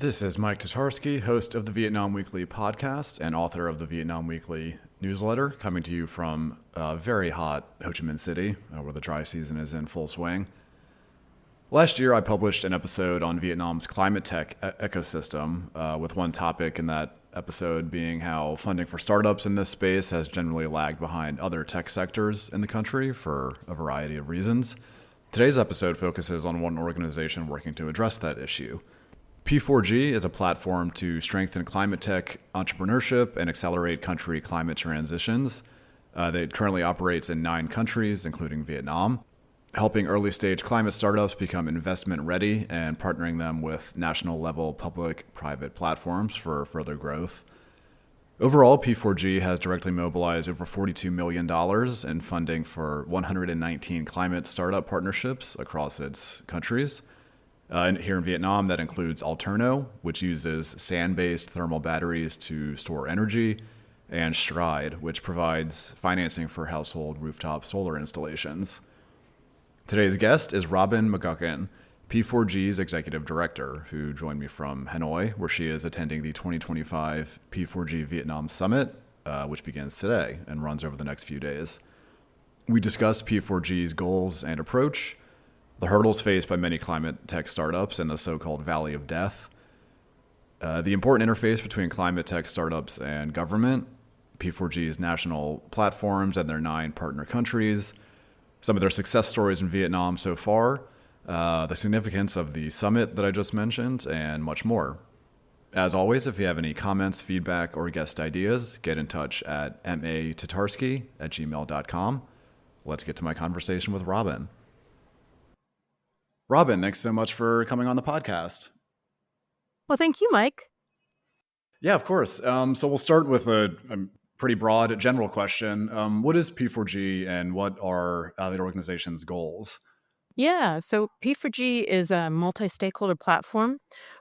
This is Mike Tatarsky, host of the Vietnam Weekly podcast and author of the Vietnam Weekly newsletter, coming to you from very hot Ho Chi Minh City, where the dry season is in full swing. Last year, I published an episode on Vietnam's climate tech ecosystem, with one topic in that episode being how funding for startups in this space has generally lagged behind other tech sectors in the country for a variety of reasons. Today's episode focuses on one organization working to address that issue. P4G is a platform to strengthen climate tech entrepreneurship and accelerate country climate transitions. It currently operates in 9 countries, including Vietnam, helping early-stage climate startups become investment-ready and partnering them with national-level public-private platforms for further growth. Overall, P4G has directly mobilized over $42 million in funding for 119 climate startup partnerships across its countries. Here in Vietnam, that includes Alterno, which uses sand-based thermal batteries to store energy, and Stride, which provides financing for household rooftop solar installations. Today's guest is Robin McGuckin, P4G's executive director, who joined me from Hanoi, where she is attending the 2025 P4G Vietnam Summit, which begins today and runs over the next few days. We discuss P4G's goals and approach, the hurdles faced by many climate tech startups in the so-called Valley of Death, the important interface between climate tech startups and government, P4G's national platforms and their 9 partner countries, some of their success stories in Vietnam so far, the significance of the summit that I just mentioned, and much more. As always, if you have any comments, feedback, or guest ideas, get in touch at matatarsky@gmail.com. Let's get to my conversation with Robin. Robin, thanks so much for coming on the podcast. Well, thank you, Mike. Yeah, of course. So we'll start with a pretty broad general question. What is P4G and what are the organization's goals? Yeah, so P4G is a multi-stakeholder platform.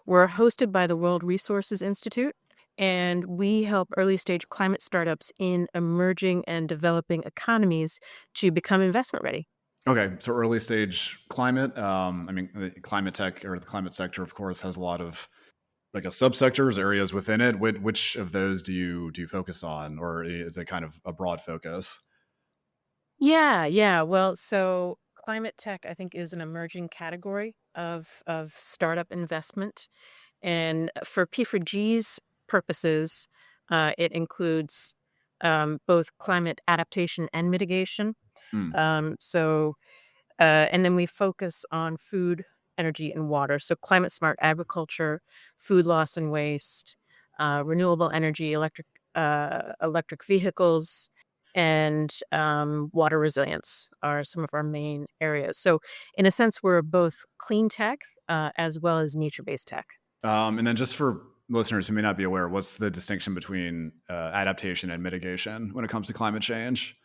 We're hosted by the World Resources Institute, and we help early-stage climate startups in emerging and developing economies to become investment ready. Okay, so early stage climate. The climate tech or the climate sector, of course, has a lot of like a subsectors, areas within it. Which of those do you focus on, or is it kind of a broad focus? Yeah. Well, so climate tech, I think, is an emerging category of startup investment. And for P4G's purposes, it includes both climate adaptation and mitigation. Hmm. And then we focus on food, energy, and water. So climate smart agriculture, food loss and waste, renewable energy, electric vehicles, and water resilience are some of our main areas. So in a sense, we're both clean tech as well as nature-based tech. And then just for listeners who may not be aware, what's the distinction between adaptation and mitigation when it comes to climate change?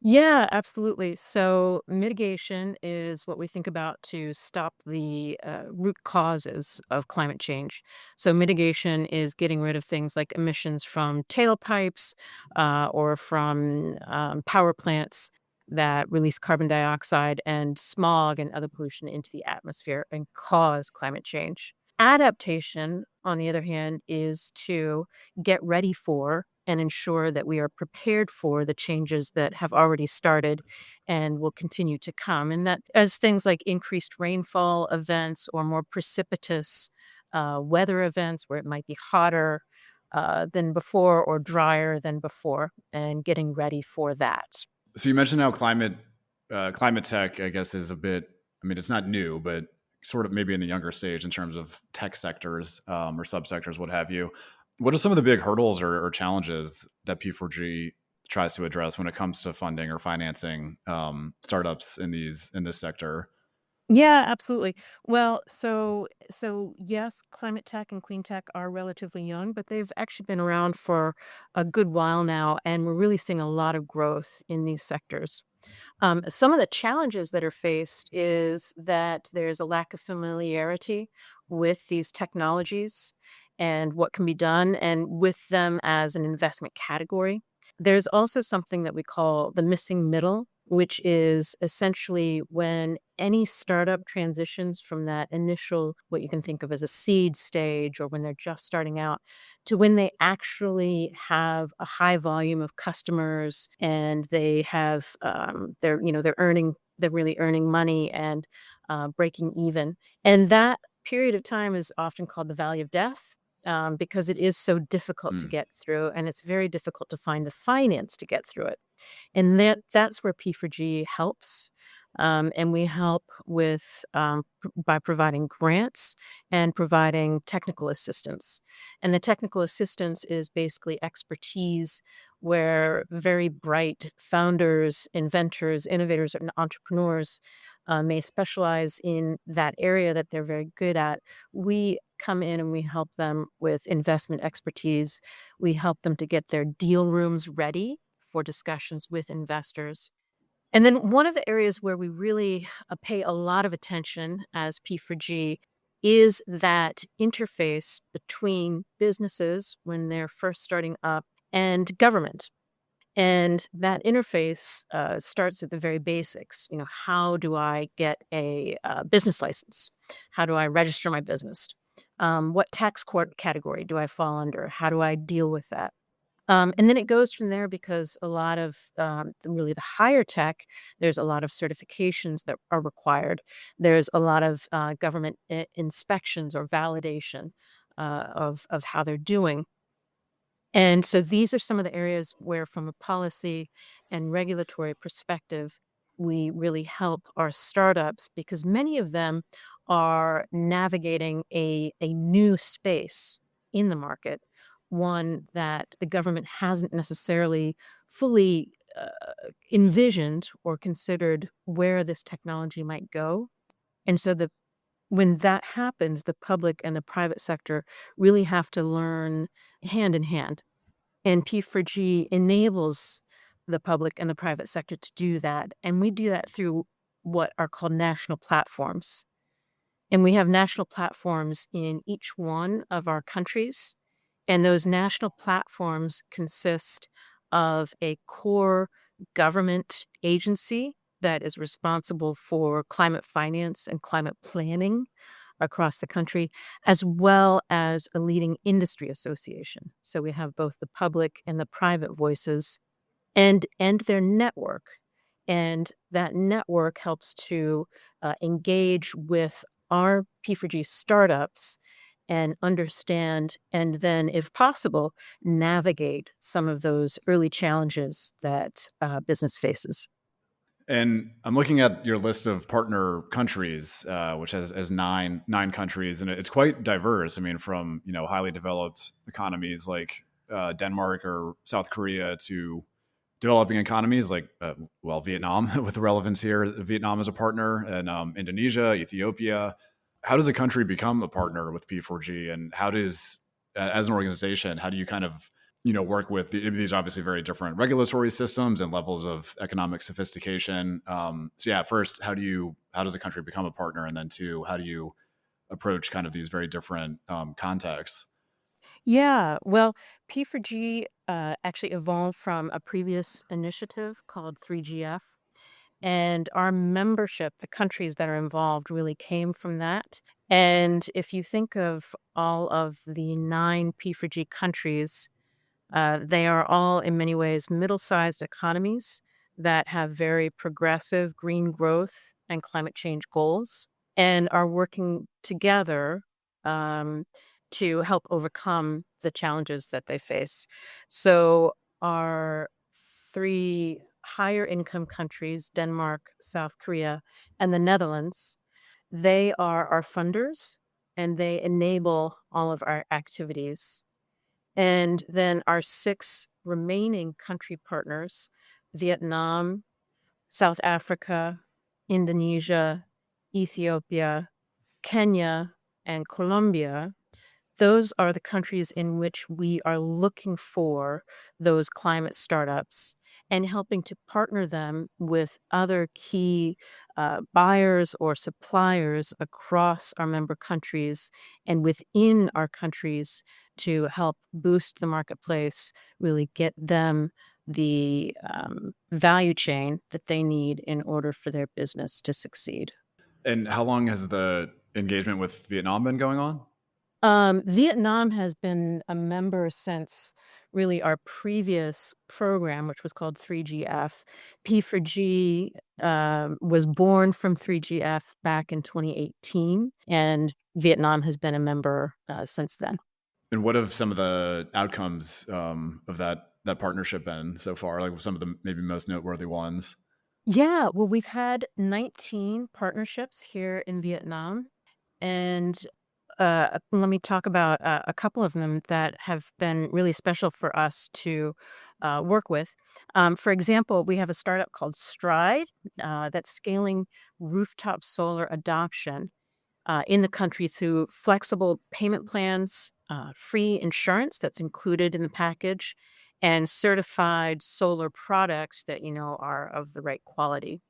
Yeah, absolutely. So mitigation is what we think about to stop the root causes of climate change. So mitigation is getting rid of things like emissions from tailpipes or from power plants that release carbon dioxide and smog and other pollution into the atmosphere and cause climate change. Adaptation, on the other hand, is to get ready for and ensure that we are prepared for the changes that have already started and will continue to come. And that as things like increased rainfall events or more precipitous weather events where it might be hotter than before or drier than before, and getting ready for that. So you mentioned how climate tech, I guess, is a bit. I mean, it's not new, but sort of maybe in the younger stage in terms of tech sectors or subsectors, what have you. What are some of the big hurdles or challenges that P4G tries to address when it comes to funding or financing startups in this sector? Yeah, absolutely. Well, so yes, climate tech and clean tech are relatively young, but they've actually been around for a good while now, and we're really seeing a lot of growth in these sectors. Some of the challenges that are faced is that there's a lack of familiarity with these technologies and what can be done, and with them as an investment category. There's also something that we call the missing middle, which is essentially when any startup transitions from that initial, what you can think of as a seed stage, or when they're just starting out, to when they actually have a high volume of customers and they have, they're really earning money and breaking even. And that period of time is often called the Valley of Death, because it is so difficult to Mm. get through, and it's very difficult to find the finance to get through it. And that's where P4G helps. And we help with by providing grants and providing technical assistance. And the technical assistance is basically expertise where very bright founders, inventors, innovators, and entrepreneurs may specialize in that area that they're very good at. We come in and we help them with investment expertise. We help them to get their deal rooms ready for discussions with investors. And then one of the areas where we really pay a lot of attention as P4G is that interface between businesses when they're first starting up and government. And that interface starts at the very basics. How do I get a business license? How do I register my business? What tax court category do I fall under? How do I deal with that? And then it goes from there because a lot of really the higher tech, there's a lot of certifications that are required. There's a lot of government inspections or validation of how they're doing. And so these are some of the areas where, from a policy and regulatory perspective, we really help our startups because many of them are navigating a new space in the market, one that the government hasn't necessarily fully envisioned or considered where this technology might go. And so when that happens, the public and the private sector really have to learn hand in hand, and P4G enables the public and the private sector to do that. And we do that through what are called national platforms. And we have national platforms in each one of our countries. And those national platforms consist of a core government agency that is responsible for climate finance and climate planning across the country, as well as a leading industry association. So we have both the public and the private voices and their network. And that network helps to engage with our P4G startups and understand, and then, if possible, navigate some of those early challenges that business faces. And I'm looking at your list of partner countries, which has nine countries, and it's quite diverse. I mean, from highly developed economies like Denmark or South Korea to developing economies like Vietnam with relevance here. Vietnam is a partner, and Indonesia, Ethiopia. How does a country become a partner with P4G, and how does, as an organization, how do you kind of work with these obviously very different regulatory systems and levels of economic sophistication? So yeah, first, how does a country become a partner, and then two, how do you approach kind of these very different contexts? Yeah, well, P4G actually evolved from a previous initiative called 3GF. And our membership, the countries that are involved, really came from that. And if you think of all of the 9 P4G countries, they are all in many ways middle-sized economies that have very progressive green growth and climate change goals and are working together um, to help overcome the challenges that they face. So our 3 higher income countries, Denmark, South Korea, and the Netherlands, they are our funders and they enable all of our activities. And then our 6 remaining country partners, Vietnam, South Africa, Indonesia, Ethiopia, Kenya, and Colombia, those are the countries in which we are looking for those climate startups and helping to partner them with other key buyers or suppliers across our member countries and within our countries to help boost the marketplace, really get them the value chain that they need in order for their business to succeed. And how long has the engagement with Vietnam been going on? Vietnam has been a member since really our previous program, which was called 3GF. P4G was born from 3GF back in 2018, and Vietnam has been a member since then. And what have some of the outcomes of that partnership been so far? Like some of the maybe most noteworthy ones. Yeah, well, we've had 19 partnerships here in Vietnam, and let me talk about a couple of them that have been really special for us to work with. For example, we have a startup called Stride that's scaling rooftop solar adoption in the country through flexible payment plans, free insurance that's included in the package, and certified solar products that are of the right quality.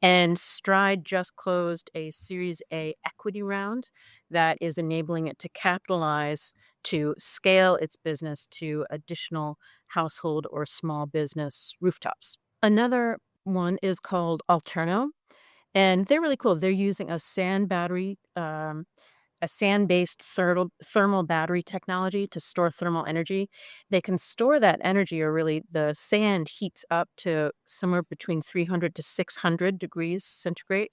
And Stride just closed a Series A equity round that is enabling it to capitalize to scale its business to additional household or small business rooftops. Another one is called Alterno, and they're really cool. They're using a sand-based thermal battery technology to store thermal energy. They can store that energy, or really the sand heats up to somewhere between 300 to 600 degrees centigrade.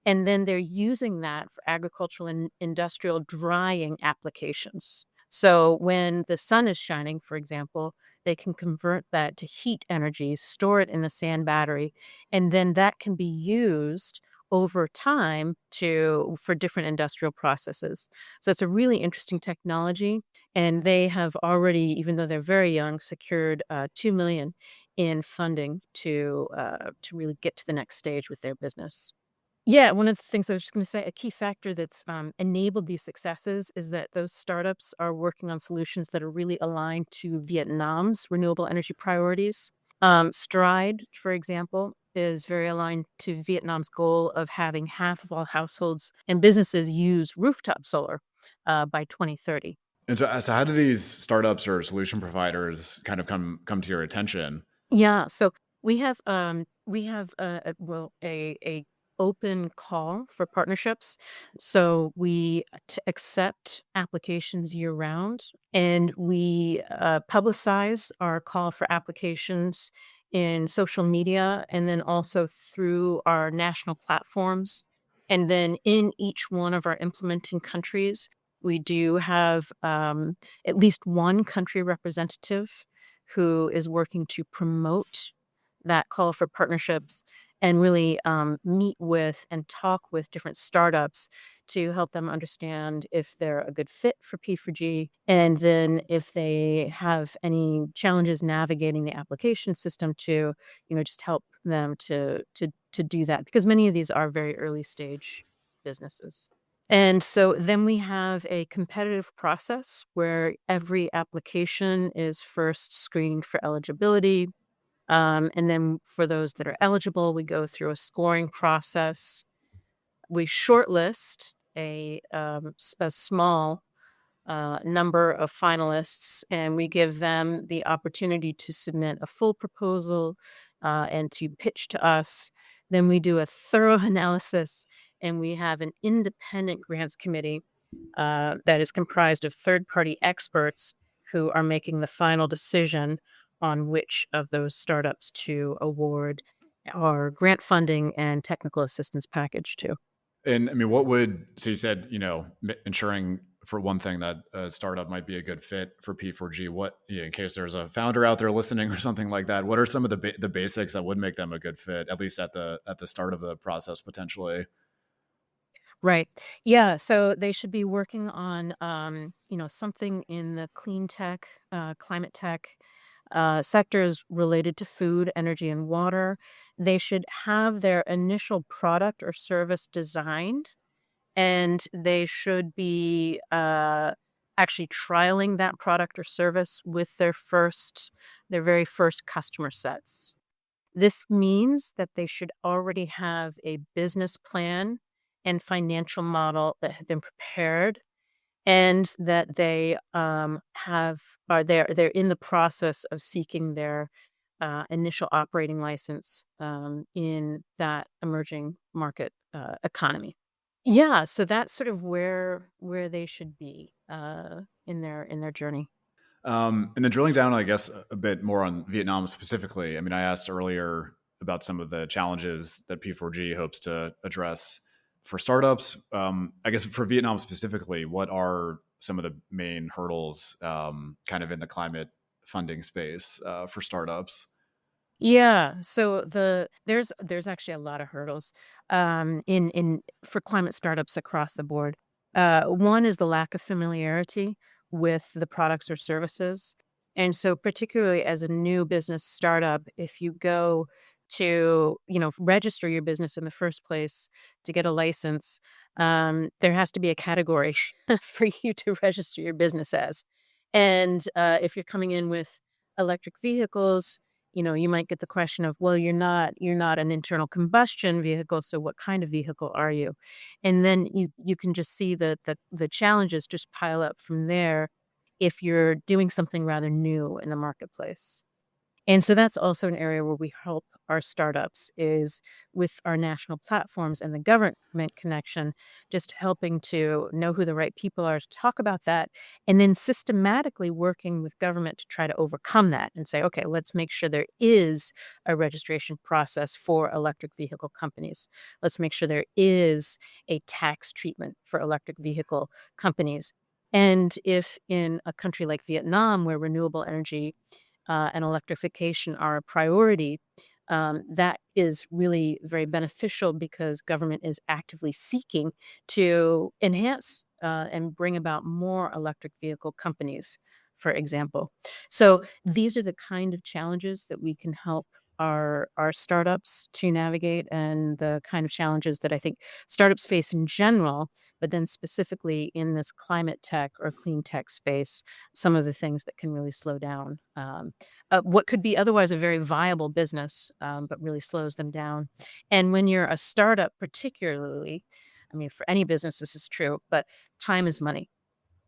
And then they're using that for agricultural and industrial drying applications. So when the sun is shining, for example, they can convert that to heat energy, store it in the sand battery, and then that can be used over time for different industrial processes. So it's a really interesting technology, and they have already, even though they're very young, secured 2 million in funding to really get to the next stage with their business. Yeah, one of the things I was just going to say, a key factor that's enabled these successes is that those startups are working on solutions that are really aligned to Vietnam's renewable energy priorities. Stride, for example, is very aligned to Vietnam's goal of having half of all households and businesses use rooftop solar by 2030. And so how do these startups or solution providers kind of come to your attention? Yeah, so we have a open call for partnerships. So we accept applications year round, and we publicize our call for applications in social media, and then also through our national platforms. And then in each one of our implementing countries, we do have at least one country representative who is working to promote that call for partnerships and really meet with and talk with different startups to help them understand if they're a good fit for P4G, and then if they have any challenges navigating the application system to, just help them to do that, because many of these are very early stage businesses. And so then we have a competitive process where every application is first screened for eligibility. And then for those that are eligible, we go through a scoring process. We shortlist a small number of finalists, and we give them the opportunity to submit a full proposal and to pitch to us. Then we do a thorough analysis, and we have an independent grants committee that is comprised of third-party experts who are making the final decision on which of those startups to award our grant funding and technical assistance package to. And I mean, what would so you said ensuring for one thing that a startup might be a good fit for P4G. What in case there's a founder out there listening or something like that? What are some of the basics that would make them a good fit, at least at the start of the process potentially? Right. Yeah. So they should be working on, something in the clean tech, climate tech sectors related to food, energy, and water. They should have their initial product or service designed, and they should be actually trialing that product or service with their very first customer sets. This means that they should already have a business plan and financial model that have been prepared, and that they they're in the process of seeking their initial operating license in that emerging market economy. Yeah, so that's sort of where they should be in their journey. And then drilling down, I guess, a bit more on Vietnam specifically. I mean, I asked earlier about some of the challenges that P4G hopes to address for startups. I guess for Vietnam specifically, what are some of the main hurdles kind of in the climate funding space for startups? Yeah, so there's actually a lot of hurdles in for climate startups across the board. One is the lack of familiarity with the products or services. And so particularly as a new business startup, if you go to, register your business in the first place to get a license, there has to be a category for you to register your business as. And if you're coming in with electric vehicles, you might get the question of, well, you're not an internal combustion vehicle, so what kind of vehicle are you? And then you can just see the challenges just pile up from there if you're doing something rather new in the marketplace. And so that's also an area where we help our startups is with our national platforms and the government connection, just helping to know who the right people are to talk about that, and then systematically working with government to try to overcome that and say, okay, let's make sure there is a registration process for electric vehicle companies. Let's make sure there is a tax treatment for electric vehicle companies. And if in a country like Vietnam, where renewable energy and electrification are a priority, that is really very beneficial because government is actively seeking to enhance and bring about more electric vehicle companies, for example. So these are the kind of challenges that we can help our startups to navigate, and the kind of challenges that I think startups face in general, but then specifically in this climate tech or clean tech space, some of the things that can really slow down what could be otherwise a very viable business, but really slows them down. And when you're a startup, particularly, I mean, for any business, this is true, but time is money.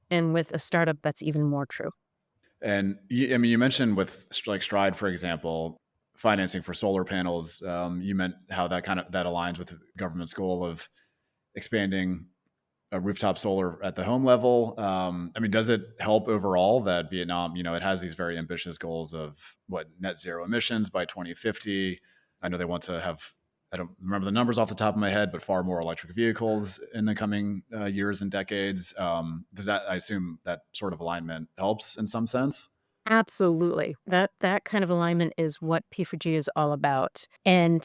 And with a startup, that's even more true. And I mean, you mentioned with like Stride, for example, financing for solar panels. You meant how that aligns with the government's goal of expanding rooftop solar at the home level. I mean, does it help overall that Vietnam, it has these very ambitious goals of what net zero emissions by 2050. I know they want to have, I don't remember the numbers off the top of my head, but far more electric vehicles in the coming years and decades. Does that, I assume that sort of alignment helps in some sense? Absolutely. That kind of alignment is what P4G is all about. And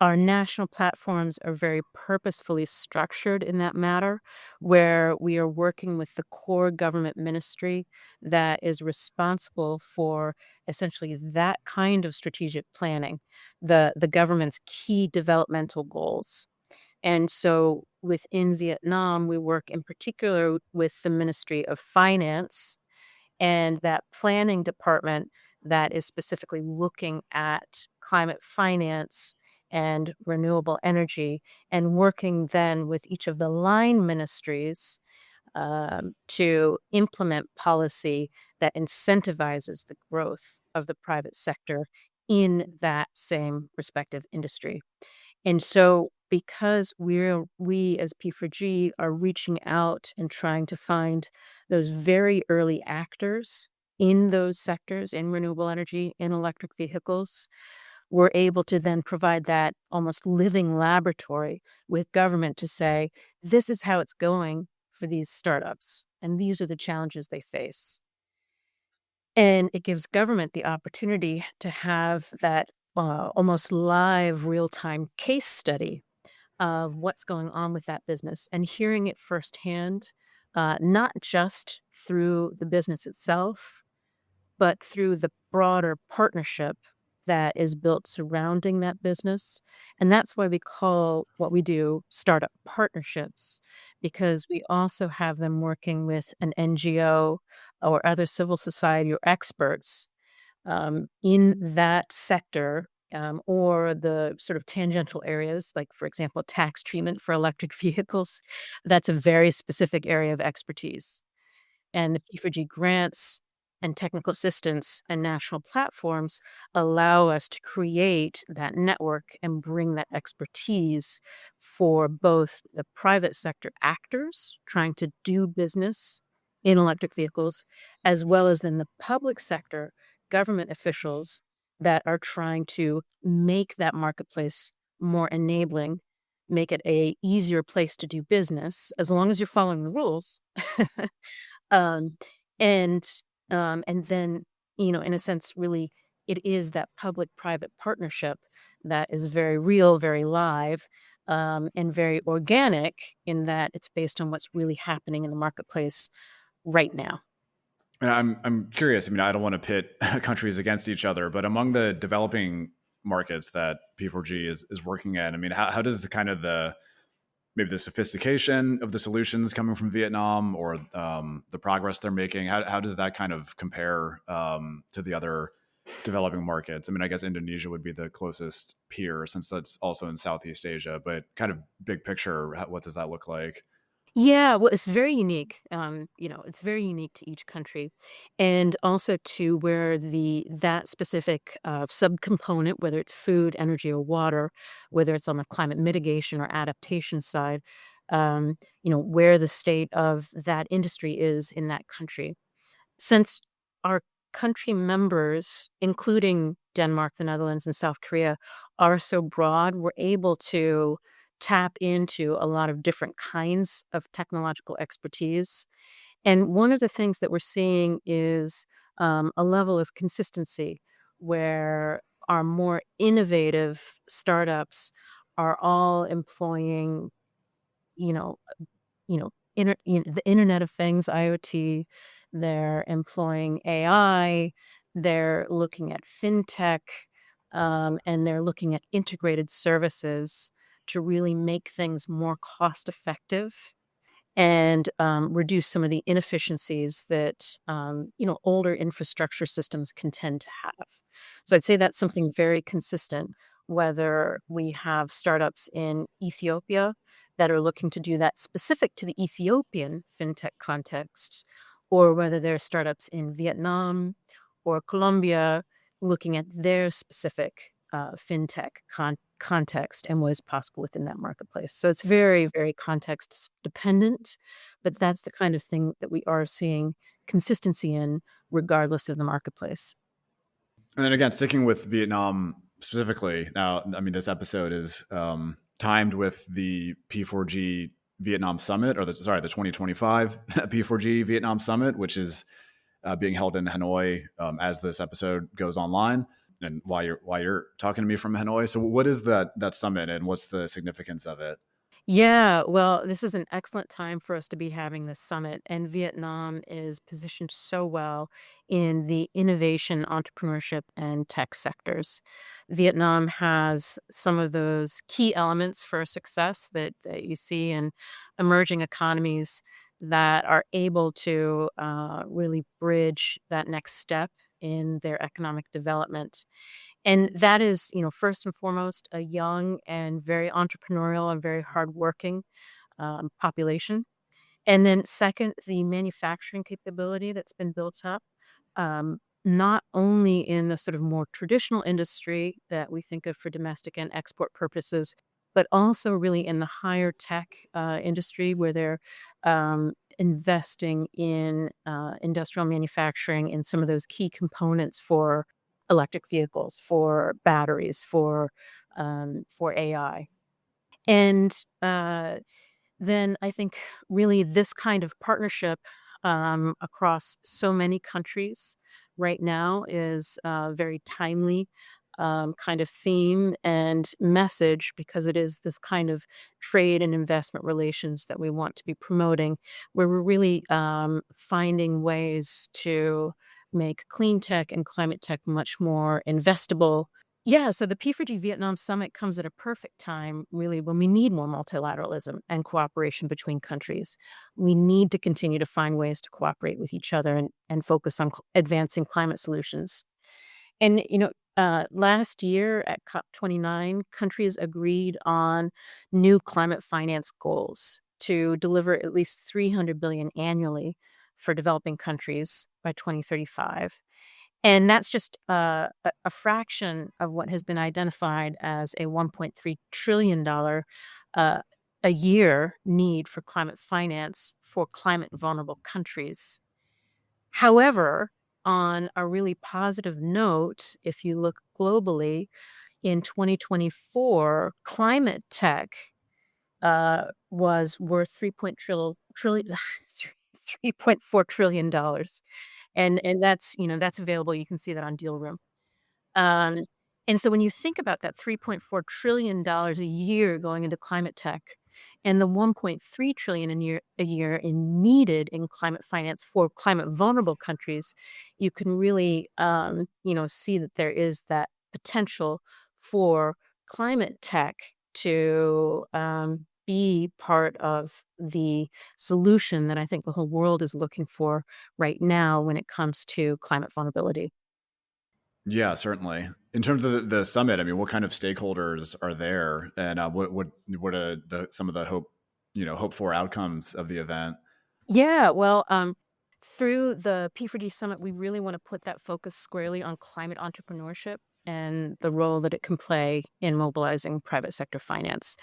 our national platforms are very purposefully structured in that matter, where we are working with the core government ministry that is responsible for essentially that kind of strategic planning, the government's key developmental goals. And so within Vietnam, we work in particular with the Ministry of Finance and that planning department that is specifically looking at climate finance and renewable energy, and working then with each of the line ministries to implement policy that incentivizes the growth of the private sector in that same respective industry. And so because we as P4G are reaching out and trying to find those very early actors in those sectors, in renewable energy, in electric vehicles, we're able to then provide that almost living laboratory with government to say, this is how it's going for these startups, and these are the challenges they face. And it gives government the opportunity to have that almost live real time case study of what's going on with that business and hearing it firsthand, not just through the business itself, but through the broader partnership that is built surrounding that business. And that's why we call what we do startup partnerships, because we also have them working with an NGO or other civil society or experts in that sector, or the sort of tangential areas, like, for example, tax treatment for electric vehicles. That's a very specific area of expertise. And the P4G grants and technical assistance and national platforms allow us to create that network and bring that expertise for both the private sector actors trying to do business in electric vehicles, as well as then the public sector government officials that are trying to make that marketplace more enabling, make it a easier place to do business as long as you're following the rules. Um, and, and then, in a sense, really, it is that public-private partnership that is very real, very live, and very organic in that it's based on what's really happening in the marketplace right now. And I'm curious. I mean, I don't want to pit countries against each other, but among the developing markets that P4G is working at, I mean, how does the kind of the maybe the sophistication of the solutions coming from Vietnam or the progress they're making, how does that kind of compare to the other developing markets? I mean, I guess Indonesia would be the closest peer since that's also in Southeast Asia, but kind of big picture, what does that look like? Yeah, well, it's very unique. It's very unique to each country, and also to where that specific subcomponent, whether it's food, energy, or water, whether it's on the climate mitigation or adaptation side, where the state of that industry is in that country. Since our country members, including Denmark, the Netherlands, and South Korea, are so broad, we're able to tap into a lot of different kinds of technological expertise. And one of the things that we're seeing is a level of consistency where our more innovative startups are all employing, you know, the Internet of Things, IoT, they're employing AI, they're looking at fintech, and they're looking at integrated services to really make things more cost effective and reduce some of the inefficiencies that older infrastructure systems can tend to have. So I'd say that's something very consistent. Whether we have startups in Ethiopia that are looking to do that specific to the Ethiopian fintech context, or whether there are startups in Vietnam or Colombia looking at their specific fintech context and what is possible within that marketplace. So it's very, very context dependent, but that's the kind of thing that we are seeing consistency in regardless of the marketplace. And then again, sticking with Vietnam specifically, now, I mean, this episode is timed with the P4G Vietnam Summit, or the 2025 P4G Vietnam Summit, which is being held in Hanoi as this episode goes online. And while you're talking to me from Hanoi, so what is that summit, and what's the significance of it? Yeah, well, this is an excellent time for us to be having this summit, and Vietnam is positioned so well in the innovation, entrepreneurship, and tech sectors. Vietnam has some of those key elements for success that you see in emerging economies that are able to really bridge that next step in their economic development. And that is, first and foremost, a young and very entrepreneurial and very hardworking population. And then second, the manufacturing capability that's been built up, not only in the sort of more traditional industry that we think of for domestic and export purposes, but also really in the higher tech industry where they're investing in industrial manufacturing in some of those key components for electric vehicles, for batteries, for AI. And then I think really this kind of partnership across so many countries right now is a very timely kind of theme and message because it is this kind of trade and investment relations that we want to be promoting, where we're really finding ways to make clean tech and climate tech much more investable. Yeah, so the P4G Vietnam Summit comes at a perfect time, really, when we need more multilateralism and cooperation between countries. We need to continue to find ways to cooperate with each other and focus on advancing climate solutions. And, last year at COP29, countries agreed on new climate finance goals to deliver at least 300 billion annually for developing countries by 2035. And that's just a fraction of what has been identified as a $1.3 trillion uh, a year need for climate finance for climate vulnerable countries. However, on a really positive note, if you look globally, in 2024, climate tech was worth 3.4 trillion dollars, and that's that's available. You can see that on Deal Room. Um, and so when you think about that $3.4 trillion a year going into climate tech and the 1.3 trillion a year in needed in climate finance for climate vulnerable countries, you can really see that there is that potential for climate tech to be part of the solution that I think the whole world is looking for right now when it comes to climate vulnerability. Yeah, certainly. In terms of the summit, I mean, what kind of stakeholders are there, and what are some of the hope for outcomes of the event? Yeah, well, through the P4G Summit, we really want to put that focus squarely on climate entrepreneurship and the role that it can play in mobilizing private sector finance.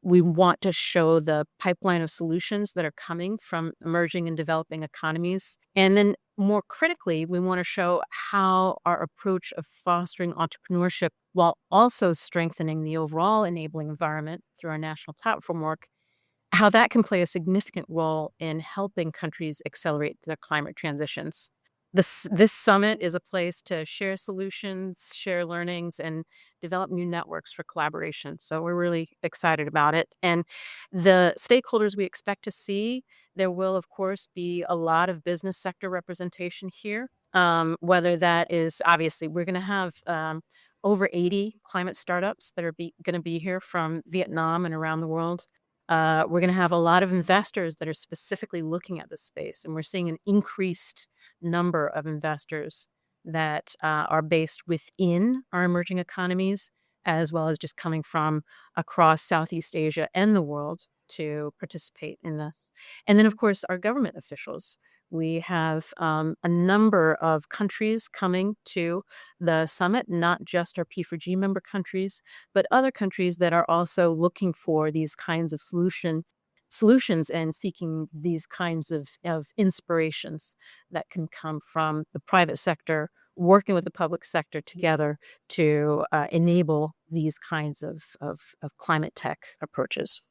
We want to show the pipeline of solutions that are coming from emerging and developing economies. And then, more critically, we want to show how our approach of fostering entrepreneurship while also strengthening the overall enabling environment through our national platform work, how that can play a significant role in helping countries accelerate their climate transitions. This summit is a place to share solutions, share learnings, and develop new networks for collaboration. So we're really excited about it. And the stakeholders we expect to see, there will, of course, be a lot of business sector representation here. Whether that is obviously, we're going to have over 80 climate startups that are going to be here from Vietnam and around the world. We're going to have a lot of investors that are specifically looking at this space, and we're seeing an increased number of investors that are based within our emerging economies, as well as just coming from across Southeast Asia and the world to participate in this. And then, of course, our government officials. We have a number of countries coming to the summit, not just our P4G member countries, but other countries that are also looking for these kinds of solutions and seeking these kinds of inspirations that can come from the private sector working with the public sector together to enable these kinds of climate tech approaches.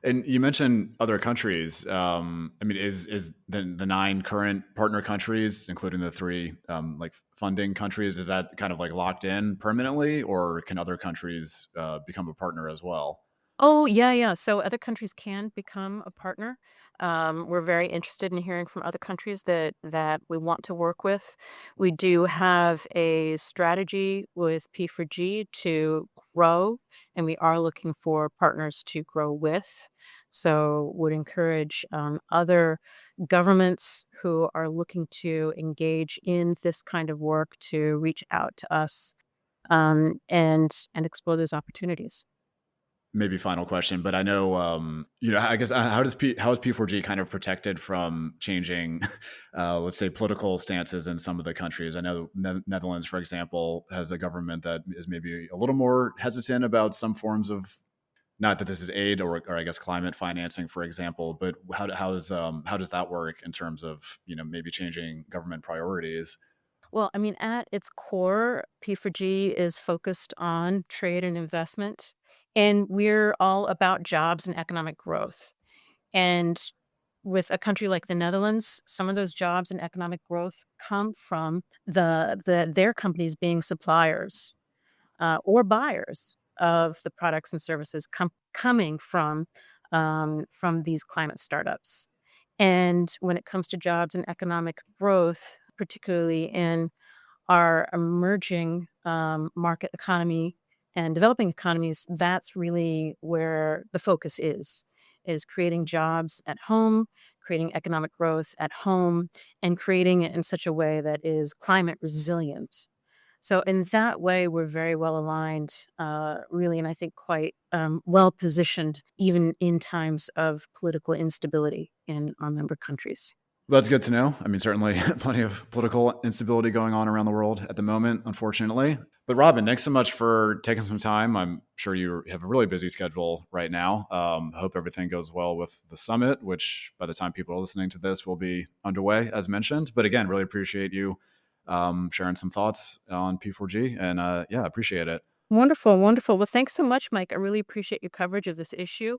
And you mentioned other countries. I mean, is the nine current partner countries, including the three like funding countries, is that kind of like locked in permanently, or can other countries become a partner as well? Oh, yeah, yeah. So other countries can become a partner. We're very interested in hearing from other countries that we want to work with. We do have a strategy with P4G to grow, and we are looking for partners to grow with. So would encourage other governments who are looking to engage in this kind of work to reach out to us and explore those opportunities. Maybe final question, but I know, I guess how is P4G kind of protected from changing, let's say, political stances in some of the countries? I know Netherlands, for example, has a government that is maybe a little more hesitant about some forms of, not that this is aid or I guess climate financing, for example, but how does that work in terms of maybe changing government priorities? Well, I mean, at its core, P4G is focused on trade and investment, and we're all about jobs and economic growth. And with a country like the Netherlands, some of those jobs and economic growth come from their companies being suppliers or buyers of the products and services coming from these climate startups. And when it comes to jobs and economic growth, particularly in our emerging market economy and developing economies, that's really where the focus is creating jobs at home, creating economic growth at home, and creating it in such a way that is climate resilient. So in that way, we're very well aligned, really, and I think quite well positioned, even in times of political instability in our member countries. That's good to know. I mean, certainly plenty of political instability going on around the world at the moment, unfortunately. But Robin, thanks so much for taking some time. I'm sure you have a really busy schedule right now. Hope everything goes well with the summit, which by the time people are listening to this will be underway, as mentioned. But again, really appreciate you sharing some thoughts on P4G. And yeah, appreciate it. Wonderful, wonderful. Well, thanks so much, Mike. I really appreciate your coverage of this issue.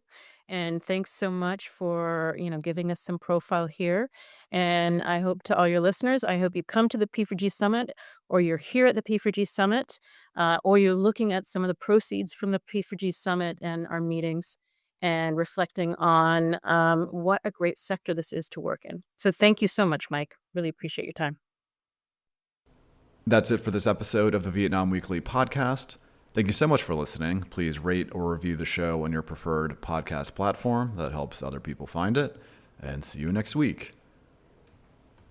And thanks so much for, giving us some profile here. And I hope to all your listeners, I hope you come to the P4G Summit, or you're here at the P4G Summit, or you're looking at some of the proceeds from the P4G Summit and our meetings and reflecting on what a great sector this is to work in. So thank you so much, Mike. Really appreciate your time. That's it for this episode of the Vietnam Weekly podcast. Thank you so much for listening. Please rate or review the show on your preferred podcast platform. That helps other people find it. And see you next week.